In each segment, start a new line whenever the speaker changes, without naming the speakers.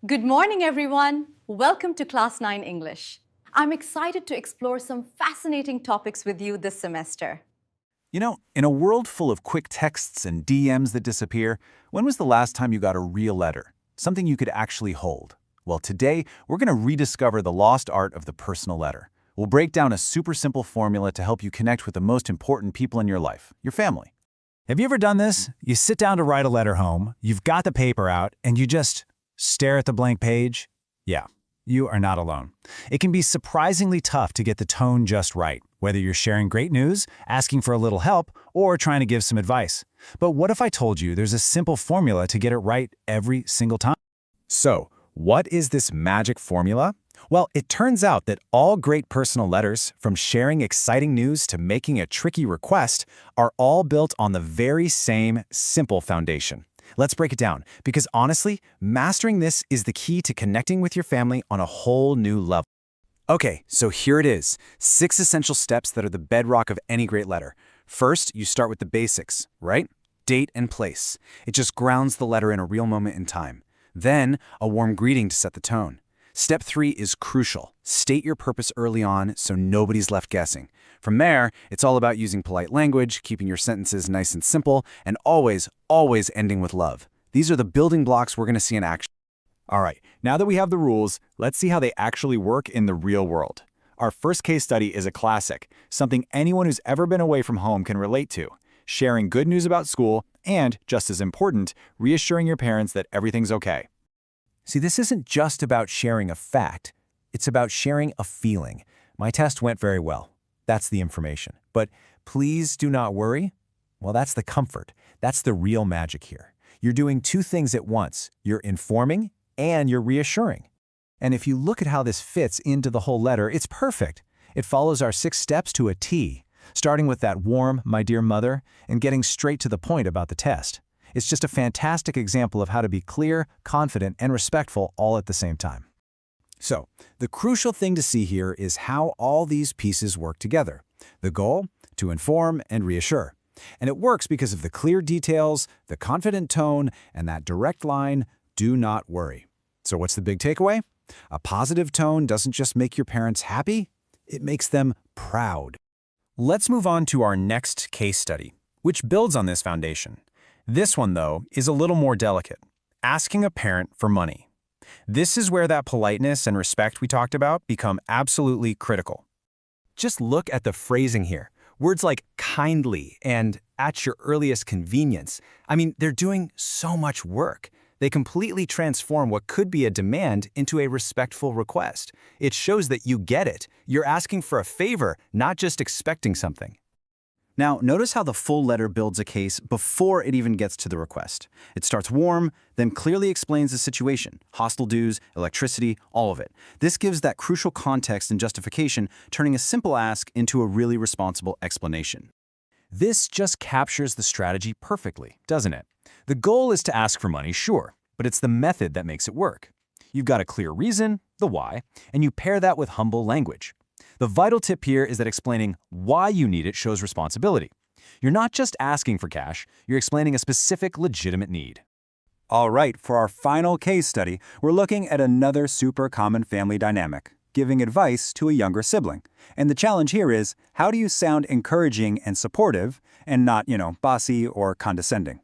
Good morning, everyone. Welcome to Class 9 English. I'm excited to explore some fascinating topics with you this semester.
In a world full of quick texts and DMs that disappear, when was the last time you got a real letter? Something you could actually hold? Well, today, we're going to rediscover the lost art of the personal letter. We'll break down a super simple formula to help you connect with the most important people in your life, your family.
Have you ever done this? You sit down to write a letter home, you've got the paper out, and you just stare at the blank page? Yeah, you are not alone. It can be surprisingly tough to get the tone just right, whether you're sharing great news, asking for a little help, or trying to give some advice. But what if I told you there's a simple formula to get it right every single time?
So, what is this magic formula? Well, it turns out that all great personal letters, from sharing exciting news to making a tricky request, are all built on the very same simple foundation. Let's break it down, because honestly, mastering this is the key to connecting with your family on a whole new level. Okay, so here it is, 6 essential steps that are the bedrock of any great letter. First, you start with the basics, right? Date and place. It just grounds the letter in a real moment in time. Then, a warm greeting to set the tone. Step 3 is crucial. State your purpose early on so nobody's left guessing. From there, it's all about using polite language, keeping your sentences nice and simple, and always ending with love. These are the building blocks we're going to see in action.
All right, now that we have the rules, let's see how they actually work in the real world. Our first case study is a classic, something anyone who's ever been away from home can relate to. Sharing good news about school and, just as important, reassuring your parents that everything's okay.
See, this isn't just about sharing a fact. It's about sharing a feeling. My test went very well. That's the information. But please do not worry. Well, that's the comfort. That's the real magic here. You're doing 2 things at once. You're informing and you're reassuring. And if you look at how this fits into the whole letter, it's perfect. It follows our 6 steps to a T, starting with that warm, "My dear mother," and getting straight to the point about the test. It's just a fantastic example of how to be clear, confident, and respectful all at the same time. So, the crucial thing to see here is how all these pieces work together. The goal? To inform and reassure. And it works because of the clear details, the confident tone, and that direct line, "Do not worry." So what's the big takeaway? A positive tone doesn't just make your parents happy, it makes them proud.
Let's move on to our next case study, which builds on this foundation. This one, though, is a little more delicate. Asking a parent for money. This is where that politeness and respect we talked about become absolutely critical.
Just look at the phrasing here. Words like kindly and at your earliest convenience. They're doing so much work. They completely transform what could be a demand into a respectful request. It shows that you get it. You're asking for a favor, not just expecting something. Now, notice how the full letter builds a case before it even gets to the request. It starts warm, then clearly explains the situation, hostel dues, electricity, all of it. This gives that crucial context and justification, turning a simple ask into a really responsible explanation. This just captures the strategy perfectly, doesn't it? The goal is to ask for money, sure, but it's the method that makes it work. You've got a clear reason, the why, and you pair that with humble language. The vital tip here is that explaining why you need it shows responsibility. You're not just asking for cash, you're explaining a specific legitimate need.
All right, for our final case study, we're looking at another super common family dynamic, giving advice to a younger sibling. And the challenge here is, how do you sound encouraging and supportive and not, bossy or condescending?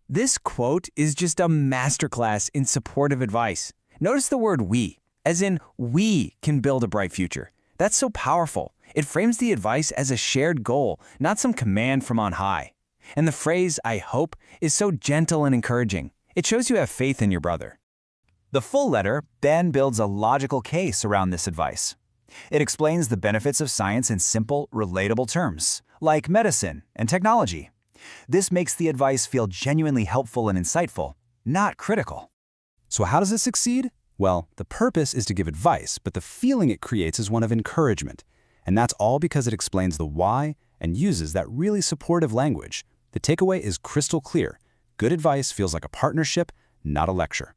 This quote is just a masterclass in supportive advice. Notice the word we, as in we can build a bright future. That's so powerful. It frames the advice as a shared goal, not some command from on high. And the phrase, "I hope," is so gentle and encouraging. It shows you have faith in your brother. The full letter then builds a logical case around this advice. It explains the benefits of science in simple, relatable terms, like medicine and technology. This makes the advice feel genuinely helpful and insightful, not critical. So how does it succeed? Well, the purpose is to give advice, but the feeling it creates is one of encouragement. And that's all because it explains the why and uses that really supportive language. The takeaway is crystal clear. Good advice feels like a partnership, not a lecture.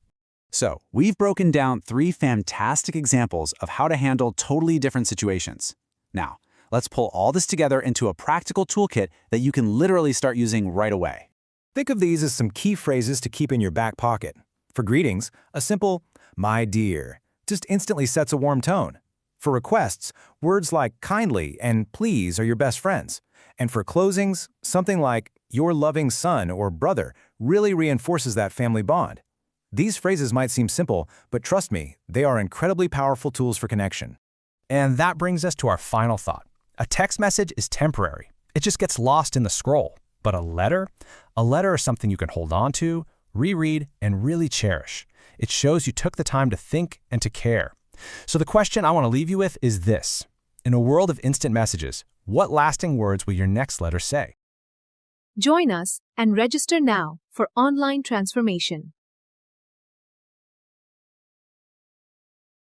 So, we've broken down 3 fantastic examples of how to handle totally different situations. Now, let's pull all this together into a practical toolkit that you can literally start using right away.
Think of these as some key phrases to keep in your back pocket. For greetings, a simple,
my dear, just instantly sets a warm tone. For requests, words like kindly and please are your best friends. And for closings, something like your loving son or brother really reinforces that family bond. These phrases might seem simple, but trust me, they are incredibly powerful tools for connection.
And that brings us to our final thought. A text message is temporary. It just gets lost in the scroll. But a letter is something you can hold on to, reread, and really cherish. It shows you took the time to think and to care. So the question I want to leave you with is this. In a world of instant messages, what lasting words will your next letter say?
Join us and register now for online transformation.